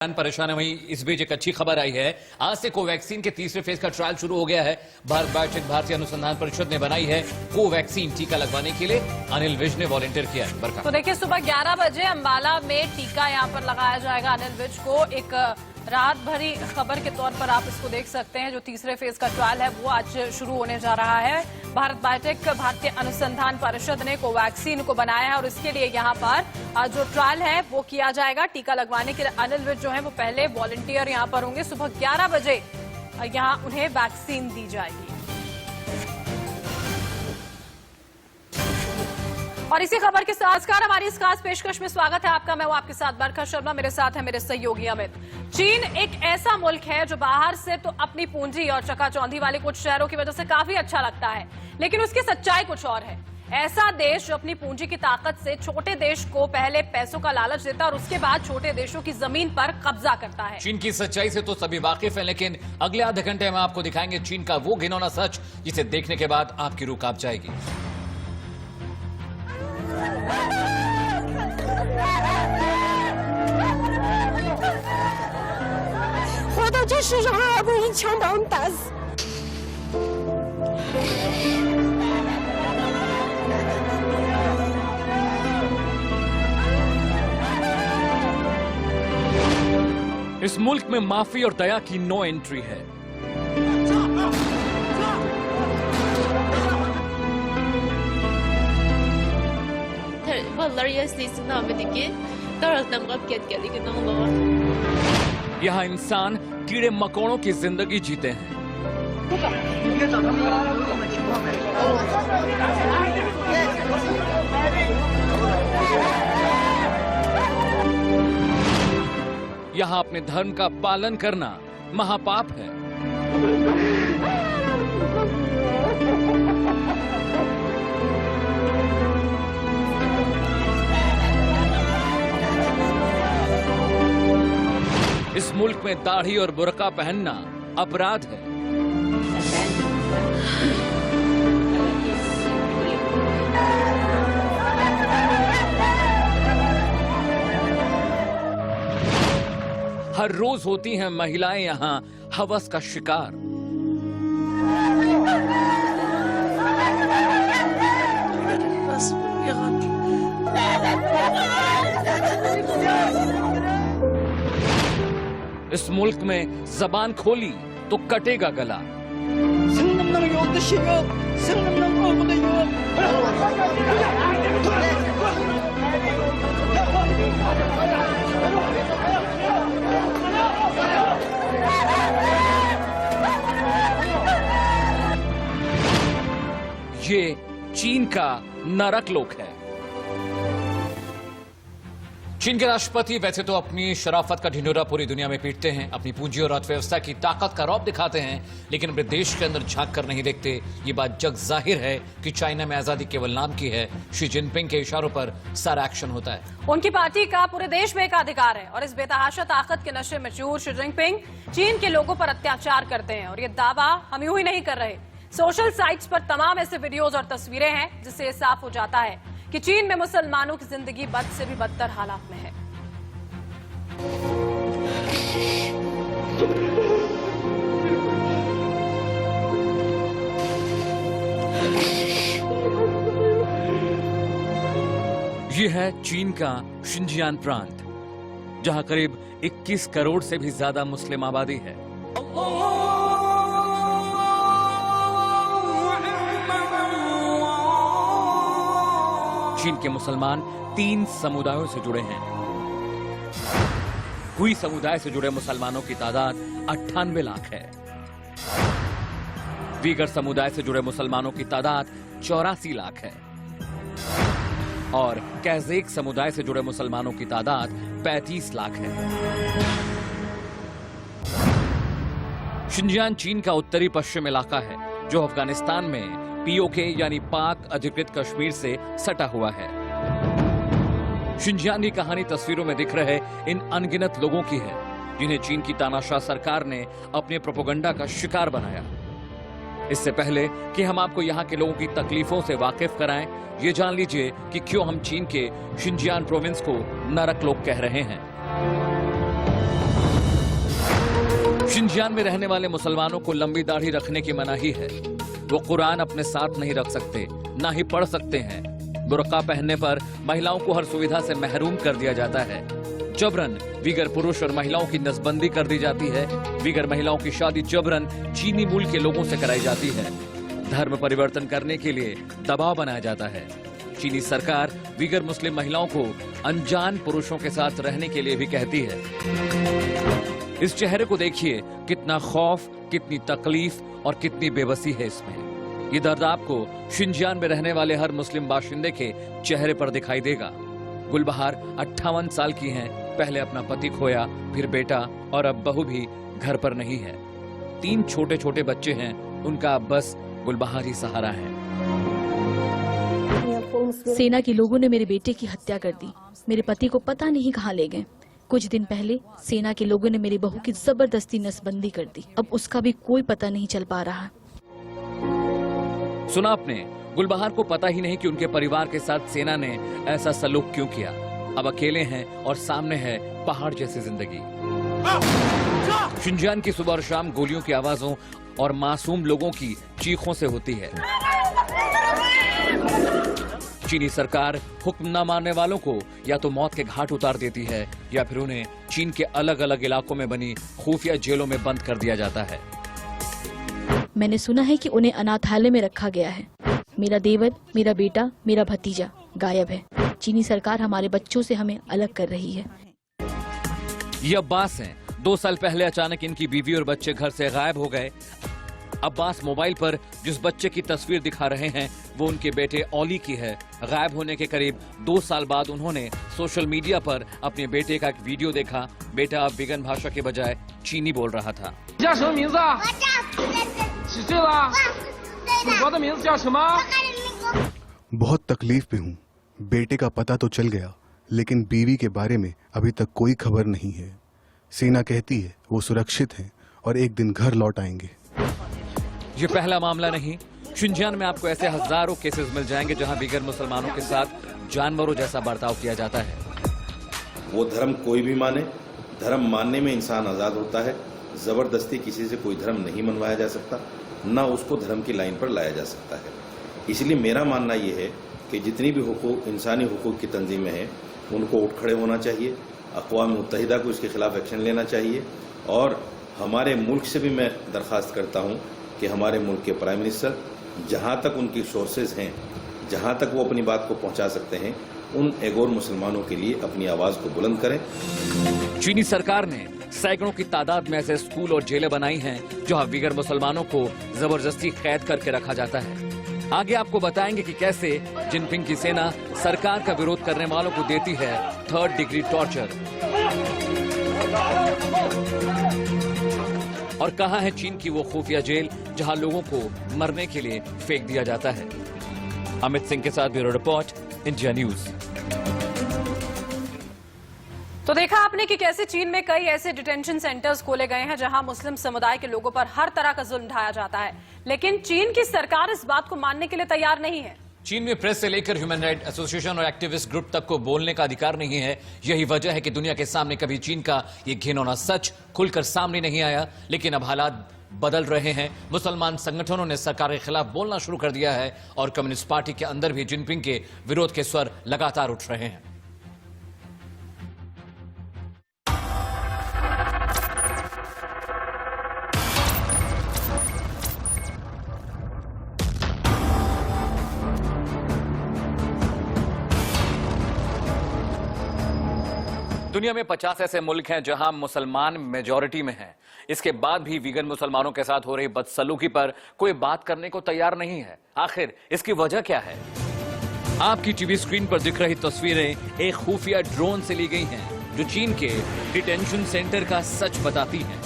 परेशान है। वहीं इस बीच एक अच्छी खबर आई है। आज से कोवैक्सीन के तीसरे फेज का ट्रायल शुरू हो गया है। भारत बायोटेक भारतीय अनुसंधान परिषद ने बनाई है कोवैक्सीन टीका लगवाने के लिए। अनिल विज ने वॉलंटियर किया है। बरखा तो देखिए, सुबह 11 बजे अंबाला में टीका यहां पर लगाया जाएगा अनिल विज को। एक रात भरी खबर के तौर पर आप इसको देख सकते हैं। जो तीसरे फेज का ट्रायल है वो आज शुरू होने जा रहा है। भारत बायोटेक भारतीय अनुसंधान परिषद ने कोवैक्सीन को बनाया है और इसके लिए यहाँ पर जो ट्रायल है वो किया जाएगा। टीका लगवाने के लिए अनिल विज जो है वो पहले वॉलंटियर यहाँ पर होंगे। सुबह 11 बजे यहाँ उन्हें वैक्सीन दी जाएगी। और इसी खबर के साथ हमारी इस खास पेशकश में स्वागत है आपका। मैं हूं आपके साथ बरखा शर्मा, मेरे साथ है मेरे सहयोगी अमित। चीन एक ऐसा मुल्क है जो बाहर से तो अपनी पूंजी और चकाचौंधी वाले कुछ शहरों की वजह से काफी अच्छा लगता है, लेकिन उसकी सच्चाई कुछ और है। ऐसा देश जो अपनी पूंजी की ताकत से छोटे देश को पहले पैसों का लालच देता है और उसके बाद छोटे देशों की जमीन पर कब्जा करता है। चीन की सच्चाई से तो सभी वाकिफ हैं, लेकिन अगले आधे घंटे में आपको दिखाएंगे चीन का वो घिनौना सच जिसे देखने के बाद आपकी रूह कांप जाएगी। 活到这世上还要被人枪把我们打死。 इस मुल्क में माफी और दया की नो एंट्री है। यहाँ इंसान कीड़े मकोड़ों की जिंदगी जीते हैं। यहाँ अपने धर्म का पालन करना महापाप है। इस मुल्क में दाढ़ी और बुर्का पहनना अपराध है। हर रोज होती हैं महिलाएं यहां हवस का शिकार। इस मुल्क में जबान खोली तो कटेगा गला। ये चीन का नरक लोक है। चीन के राष्ट्रपति वैसे तो अपनी शराफत का ढिंढोरा पूरी दुनिया में पीटते हैं, अपनी पूंजी और अर्थव्यवस्था की ताकत का रौब दिखाते हैं, लेकिन अपने देश के अंदर झांक कर नहीं देखते। ये बात जग जाहिर है कि चाइना में आजादी केवल नाम की है। शी जिनपिंग के इशारों पर सारा एक्शन होता है। उनकी पार्टी का पूरे देश में एकाधिकार है और इस बेतहाशा ताकत के नशे में चूर शी जिनपिंग चीन के लोगों पर अत्याचार करते हैं। और ये दावा हम यूं ही नहीं कर रहे। सोशल साइट्स पर तमाम ऐसे वीडियोज और तस्वीरें हैं जिससे ये साफ हो जाता है कि चीन में मुसलमानों की जिंदगी बद से भी बदतर हालात में है। ये है चीन का शिनजियांग प्रांत, जहां करीब 21 करोड़ से भी ज्यादा मुस्लिम आबादी है। चीन के मुसलमान 3 समुदायों से जुड़े हैं। हुई समुदाय से जुड़े मुसलमानों की तादाद 98 लाख है। वीगर समुदाय से जुड़े मुसलमानों की तादाद 84 लाख है और कैजेक समुदाय से जुड़े मुसलमानों की तादाद 35 लाख है। शिनजियांग चीन का उत्तरी पश्चिम इलाका है जो अफगानिस्तान में पीओके यानी पाक अधिकृत कश्मीर से सटा हुआ है। शिनजियांग की कहानी तस्वीरों में दिख रहे इन अनगिनत लोगों की है जिन्हें चीन की तानाशाह सरकार ने अपने प्रोपेगेंडा का शिकार बनाया। इससे पहले कि हम आपको यहाँ के लोगों की तकलीफों से वाकिफ कराएं, ये जान लीजिए कि क्यों हम चीन के शिनजियांग प्रोविंस को नरक लोक कह रहे हैं। शिनजियांग में रहने वाले मुसलमानों को लंबी दाढ़ी रखने की मनाही है। वो कुरान अपने साथ नहीं रख सकते, ना ही पढ़ सकते हैं। बुर्का पहनने पर महिलाओं को हर सुविधा से महरूम कर दिया जाता है। जबरन वीगर पुरुष और महिलाओं की नसबंदी कर दी जाती है। वीगर महिलाओं की शादी जबरन चीनी मूल के लोगों से कराई जाती है। धर्म परिवर्तन करने के लिए दबाव बनाया जाता है। चीनी सरकार वीगर मुस्लिम महिलाओं को अनजान पुरुषों के साथ रहने के लिए भी कहती है। इस चेहरे को देखिए, कितना खौफ, कितनी तकलीफ और कितनी बेबसी है इसमें। ये दर्द आपको शिनजियांग में रहने वाले हर मुस्लिम बाशिंदे के चेहरे पर दिखाई देगा। गुलबहार 58 साल की हैं, पहले अपना पति खोया, फिर बेटा और अब बहू भी घर पर नहीं है। 3 छोटे छोटे बच्चे हैं, उनका अब बस गुलबहार ही सहारा है। सेना के लोगों ने मेरे बेटे की हत्या कर दी। मेरे पति को पता नहीं कहाँ ले गए। कुछ दिन पहले सेना के लोगों ने मेरी बहू की जबरदस्ती नसबंदी कर दी। अब उसका भी कोई पता नहीं चल पा रहा। सुना आपने, गुलबहार को पता ही नहीं कि उनके परिवार के साथ सेना ने ऐसा सलूक क्यों किया। अब अकेले हैं और सामने है पहाड़ जैसी जिंदगी। शिनजियांग की सुबह और शाम गोलियों की आवाजों और मासूम लोगों की चीखों से होती है। चीनी सरकार हुक्म न मानने वालों को या तो मौत के घाट उतार देती है या फिर उन्हें चीन के अलग अलग इलाकों में बनी खुफिया जेलों में बंद कर दिया जाता है। मैंने सुना है कि उन्हें अनाथालय में रखा गया है। मेरा देवर, मेरा बेटा, मेरा भतीजा गायब है। चीनी सरकार हमारे बच्चों से हमें अलग कर रही है। ये अब्बास हैं। 2 साल पहले अचानक इनकी बीवी और बच्चे घर से गायब हो गए। अब्बास मोबाइल पर जिस बच्चे की तस्वीर दिखा रहे हैं वो उनके बेटे ओली की है। गायब होने के करीब 2 साल बाद उन्होंने सोशल मीडिया पर अपने बेटे का एक वीडियो देखा। बेटा अब विगन भाषा के बजाय चीनी बोल रहा था। बहुत तकलीफ में हूँ। बेटे का पता तो चल गया, लेकिन बीवी के बारे में अभी तक कोई खबर नहीं है। सेना कहती है वो सुरक्षित हैं और एक दिन घर लौट आएंगे। ये पहला मामला नहीं, शिनजियांग में आपको ऐसे हजारों केसेस मिल जाएंगे जहां बिगर मुसलमानों के साथ जानवरों जैसा बर्ताव किया जाता है। वो धर्म कोई भी माने, धर्म मानने में इंसान आजाद होता है। जबरदस्ती किसी से कोई धर्म नहीं मनवाया जा सकता, ना उसको धर्म की लाइन पर लाया जा सकता है। इसलिए मेरा मानना ये है कि जितनी भी हुकूक, इंसानी हुकूक की तंजीमें हैं, उनको उठ खड़े होना चाहिए। अक़वाम मुत्तहिदा को इसके खिलाफ एक्शन लेना चाहिए। और हमारे मुल्क से भी मैं दरख्वास्त करता हूँ कि हमारे मुल्क के प्राइम मिनिस्टर जहाँ तक उनकी सोर्सेज हैं, जहाँ तक वो अपनी बात को पहुँचा सकते हैं, उन एगोर मुसलमानों के लिए अपनी आवाज़ को बुलंद करें। चीनी सरकार ने सैकड़ों की तादाद में ऐसे स्कूल और जेलें बनाई हैं जहां बिगर मुसलमानों को जबरदस्ती कैद करके रखा जाता है। आगे आपको बताएंगे कि कैसे जिनपिंग की सेना सरकार का विरोध करने वालों को देती है 3rd डिग्री टॉर्चर। और कहां है चीन की वो खुफिया जेल जहां लोगों को मरने के लिए फेंक दिया जाता है। अमित सिंह के साथ ब्यूरो रिपोर्ट, इंडिया न्यूज। तो देखा आपने कि कैसे चीन में कई ऐसे डिटेंशन सेंटर्स खोले गए हैं जहां मुस्लिम समुदाय के लोगों पर हर तरह का जुल्म ढाया जाता है, लेकिन चीन की सरकार इस बात को मानने के लिए तैयार नहीं है। चीन में प्रेस से लेकर ह्यूमन राइट एसोसिएशन और एक्टिविस्ट ग्रुप तक को बोलने का अधिकार नहीं है। यही वजह है कि दुनिया के सामने कभी चीन का ये घिनौना सच खुलकर सामने नहीं आया। लेकिन अब हालात बदल रहे हैं। मुसलमान संगठनों ने सरकार के खिलाफ बोलना शुरू कर दिया है और कम्युनिस्ट पार्टी के अंदर भी जिनपिंग के विरोध के स्वर लगातार उठ रहे हैं। दुनिया में 50 ऐसे मुल्क हैं जहां मुसलमान मेजॉरिटी में हैं। इसके बाद भी वीगन मुसलमानों के साथ हो रही बदसलूकी पर कोई बात करने को तैयार नहीं है। आखिर इसकी वजह क्या है? आपकी टीवी स्क्रीन पर दिख रही तस्वीरें एक खुफिया ड्रोन से ली गई हैं जो चीन के डिटेंशन सेंटर का सच बताती हैं।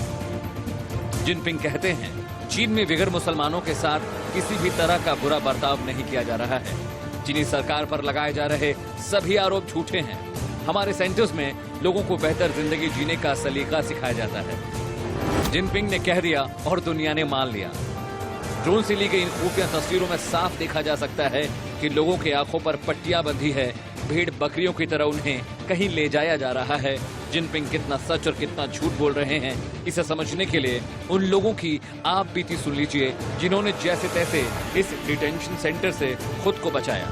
जिनपिंग कहते हैं चीन में वीगर मुसलमानों के साथ किसी भी तरह का बुरा बर्ताव नहीं किया जा रहा है। चीनी सरकार पर लगाए जा रहे सभी आरोप झूठे हैं। हमारे सेंटर्स में लोगों को बेहतर जिंदगी जीने का सलीका सिखाया जाता है। जिनपिंग ने कह दिया और दुनिया ने मान लिया। ड्रोन से ली गई इन खुफिया तस्वीरों में साफ देखा जा सकता है कि लोगों की आंखों पर पट्टियां बंधी है। भेड़ बकरियों की तरह उन्हें कहीं ले जाया जा रहा है जिनपिंग कितना सच और कितना झूठ बोल रहे हैं, इसे समझने के लिए उन लोगों की आप बीती सुन लीजिए जिन्होंने जैसे तैसे इस डिटेंशन सेंटर से खुद को बचाया।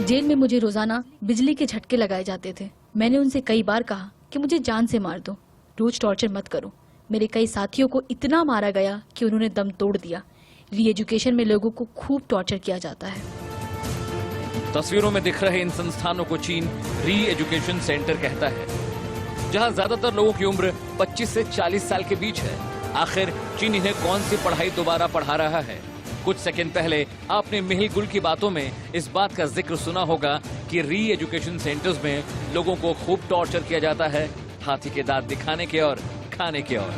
जेल में मुझे रोजाना बिजली के झटके लगाए जाते थे। मैंने उनसे कई बार कहा कि मुझे जान से मार दो, रोज टॉर्चर मत करो। मेरे कई साथियों को इतना मारा गया कि उन्होंने दम तोड़ दिया। री एजुकेशन में लोगों को खूब टॉर्चर किया जाता है। तस्वीरों में दिख रहे इन संस्थानों को चीन री एजुकेशन सेंटर कहता है, जहां ज्यादातर लोगों की उम्र 25 से 40 साल के बीच है। आखिर चीन इन्हें कौन सी पढ़ाई दोबारा पढ़ा रहा है? कुछ सेकंड पहले आपने मिहिल गुल की बातों में इस बात का जिक्र सुना होगा कि री एजुकेशन सेंटर्स में लोगों को खूब टॉर्चर किया जाता है, हाथी के दांत दिखाने के और खाने के और।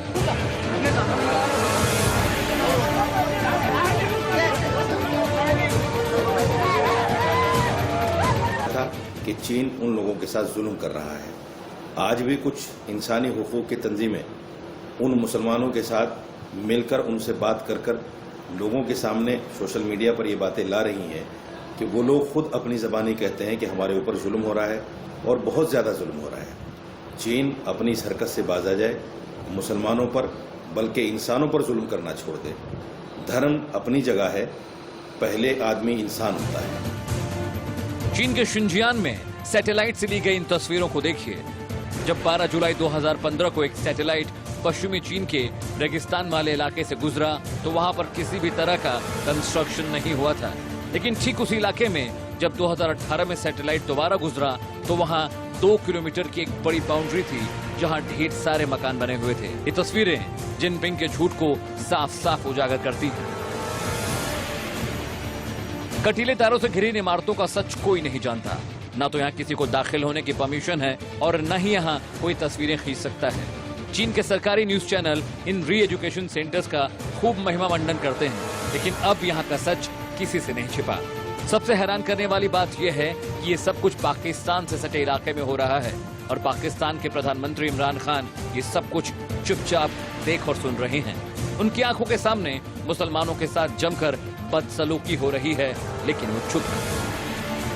कि चीन उन लोगों के साथ जुल्म कर रहा है। आज भी कुछ इंसानी हुकूक की तंजीमें उन मुसलमानों के साथ मिलकर उनसे बात कर लोगों के सामने सोशल मीडिया पर ये बातें ला रही हैं कि वो लोग खुद अपनी ज़बानी कहते हैं कि हमारे ऊपर जुल्म हो रहा है और बहुत ज़्यादा जुल्म हो रहा है। चीन अपनी इस हरकत से बाज आ जाए, मुसलमानों पर बल्कि इंसानों पर जुल्म करना छोड़ दे। धर्म अपनी जगह है, पहले आदमी इंसान होता है। चीन के शिनजियांग में सैटेलाइट से ली गई इन तस्वीरों को देखिए। जब 12 जुलाई 2015 को एक सैटेलाइट पश्चिमी चीन के रेगिस्तान वाले इलाके से गुजरा तो वहां पर किसी भी तरह का कंस्ट्रक्शन नहीं हुआ था। लेकिन ठीक उसी इलाके में जब 2018 में सैटेलाइट दोबारा गुजरा तो वहां 2 किलोमीटर की एक बड़ी बाउंड्री थी जहां ढेर सारे मकान बने हुए थे। ये तस्वीरें जिनपिंग के झूठ को साफ साफ उजागर करती हैं। कटीले तारों से घिरी इन इमारतों का सच कोई नहीं जानता। न तो यहाँ किसी को दाखिल होने की परमिशन है और न ही यहाँ कोई तस्वीरें खींच सकता है। चीन के सरकारी न्यूज चैनल इन री एजुकेशन सेंटर्स का खूब महिमा मंडन करते हैं, लेकिन अब यहाँ का सच किसी से नहीं छिपा। सबसे हैरान करने वाली बात यह है कि ये सब कुछ पाकिस्तान से सटे इलाके में हो रहा है और पाकिस्तान के प्रधानमंत्री इमरान खान ये सब कुछ चुपचाप देख और सुन रहे हैं। उनकी आंखों के सामने मुसलमानों के साथ जमकर बदसलूकी हो रही है, लेकिन वो चुप हैं।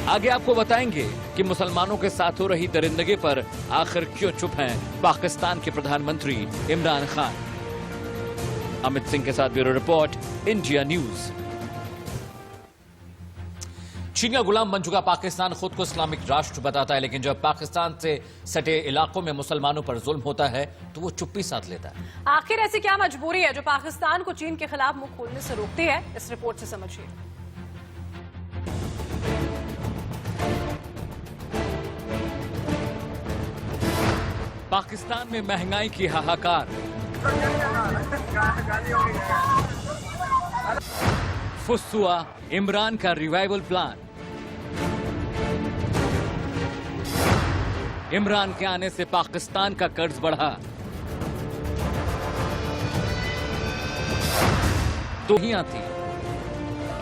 आगे आपको बताएंगे कि मुसलमानों के साथ हो रही दरिंदगी पर आखिर क्यों चुप हैं पाकिस्तान के प्रधानमंत्री इमरान खान। अमित सिंह के साथ ब्यूरो रिपोर्ट, इंडिया न्यूज। चीन का गुलाम बन चुका पाकिस्तान खुद को इस्लामिक राष्ट्र बताता है, लेकिन जब पाकिस्तान से सटे इलाकों में मुसलमानों पर जुल्म होता है तो वो चुप्पी साध लेता है। आखिर ऐसी क्या मजबूरी है जो पाकिस्तान को चीन के खिलाफ मुंह खोलने से रोकती है? इस रिपोर्ट से समझिए। पाकिस्तान में महंगाई की हाहाकार, फुस हुआ इमरान का रिवाइवल प्लान। इमरान के आने से पाकिस्तान का कर्ज बढ़ा। तो ही आती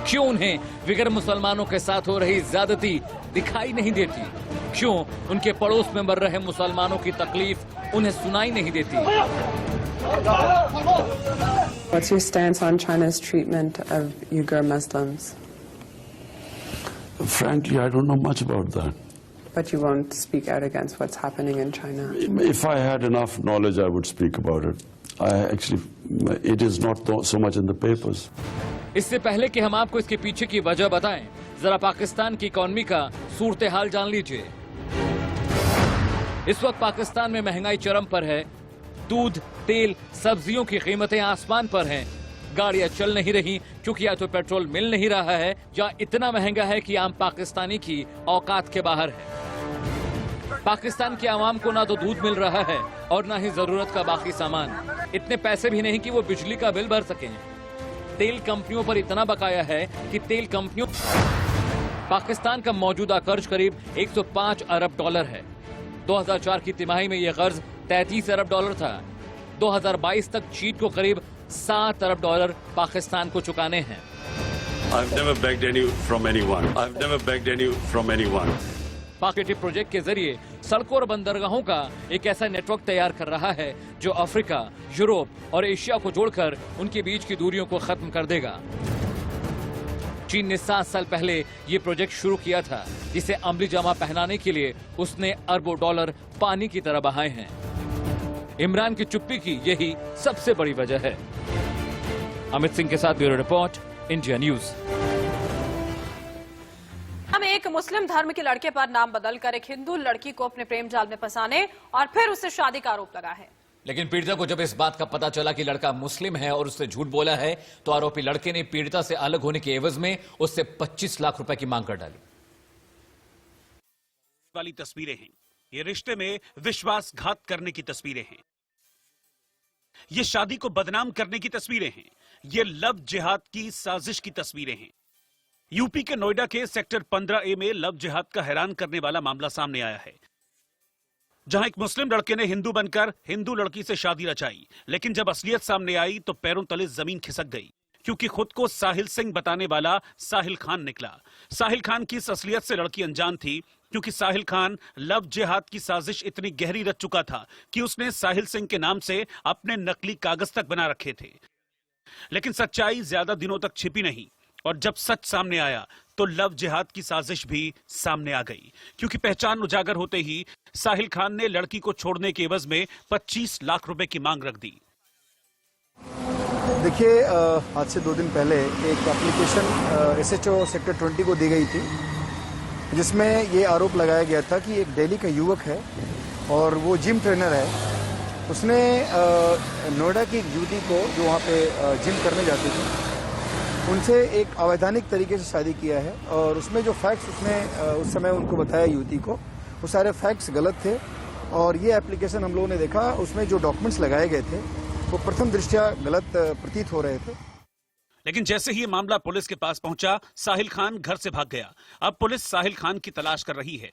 क्यों उन्हें बिगर मुसलमानों के साथ हो रही ज्यादती दिखाई नहीं देती? क्यों उनके पड़ोस में मर रहे मुसलमानों की तकलीफ उन्हें सुनाई नहीं देती? What's your stance on China's treatment of Uyghur Muslims? Frankly, I don't know much about that. But you won't speak out against what's happening in China? If I had enough knowledge, I would speak about it. It is not so much in the papers. इससे पहले कि हम आपको इसके पीछे की वजह बताएं, जरा पाकिस्तान की इकॉनमी का सूरत हाल जान लीजिए। इस वक्त पाकिस्तान में महंगाई चरम पर है। दूध, तेल, सब्जियों की कीमतें आसमान पर हैं। गाड़ियां चल नहीं रही क्योंकि या तो पेट्रोल मिल नहीं रहा है या इतना महंगा है कि आम पाकिस्तानी की औकात के बाहर है। पाकिस्तान की आवाम को ना तो दूध मिल रहा है और ना ही जरूरत का बाकी सामान। इतने पैसे भी नहीं कि वो बिजली का बिल भर सकें। तेल कंपनियों पर इतना बकाया है कि तेल कंपनियों पाकिस्तान का मौजूदा कर्ज करीब 105 अरब डॉलर है। 2004 की तिमाही में यह कर्ज 33 अरब डॉलर था। 2022 तक चीन को करीब 7 अरब डॉलर पाकिस्तान को चुकाने हैं। I've never begged any from anyone. I've never begged any from anyone. Pakistan project के जरिए सड़कों और बंदरगाहों का एक ऐसा नेटवर्क तैयार कर रहा है जो अफ्रीका, यूरोप और एशिया को जोड़कर उनके बीच की दूरियों को खत्म कर देगा। चीन ने 7 साल पहले ये प्रोजेक्ट शुरू किया था, जिसे अमली जामा पहनाने के लिए उसने अरबों डॉलर पानी की तरह बहाए हैं। इमरान की चुप्पी की यही सबसे बड़ी वजह है। अमित सिंह के साथ ब्यूरो रिपोर्ट, इंडिया न्यूज। हम एक मुस्लिम धर्म के लड़के पर नाम बदलकर एक हिंदू लड़की को अपने प्रेम जाल में फंसाने और फिर उससे शादी का आरोप लगा है। लेकिन पीड़िता को जब इस बात का पता चला कि लड़का मुस्लिम है और उससे झूठ बोला है, तो आरोपी लड़के ने पीड़िता से अलग होने के एवज में उससे 25 लाख रुपए की मांग कर डाली। वाली तस्वीरें हैं, ये रिश्ते में विश्वासघात करने की तस्वीरें हैं, ये शादी को बदनाम करने की तस्वीरें हैं, ये लव जिहाद की साजिश की तस्वीरें हैं। यूपी के नोएडा के सेक्टर 15A में लव जिहाद का हैरान करने वाला मामला सामने आया है, जहां एक मुस्लिम लड़के ने हिंदू बनकर हिंदू लड़की से शादी रचाई, लेकिन जब असलियत सामने आई तो पैरों तले जमीन खिसक गई, क्योंकि खुद को साहिल सिंह बताने वाला साहिल खान निकला। साहिल खान की इस असलियत से लड़की अनजान थी, क्योंकि साहिल खान लव जिहाद की साजिश इतनी गहरी रच चुका था कि उसने साहिल सिंह के नाम से अपने नकली कागज तक बना रखे थे। लेकिन सच्चाई ज्यादा दिनों तक छिपी नहीं, और जब सच सामने आया तो लव जिहाद की साजिश भी सामने आ गई, क्योंकि पहचान उजागर होते ही साहिल खान ने लड़की को छोड़ने के एवज में 25 लाख रुपए की मांग रख दी। देखिए, आज से 2 दिन पहले एक एप्लीकेशन SHO सेक्टर 20 को दी गई थी, जिसमें ये आरोप लगाया गया था कि एक दिल्ली का युवक है और वो जिम ट्रेनर है। उसने नोएडा की एक युवती को, जो वहाँ पे जिम करने जाती थी, उनसे एक अवैधानिक तरीके से शादी किया है। और उसमें जो फैक्ट्स उसने उस समय उनको बताया युवती को, वो सारे फैक्ट्स गलत थे। और ये एप्लीकेशन हम लोगों ने देखा, उसमें जो डॉक्यूमेंट्स लगाए गए थे वो प्रथम दृष्टया गलत प्रतीत हो रहे थे। लेकिन जैसे ही ये मामला पुलिस के पास पहुंचा, साहिल खान घर से भाग गया। अब पुलिस साहिल खान की तलाश कर रही है।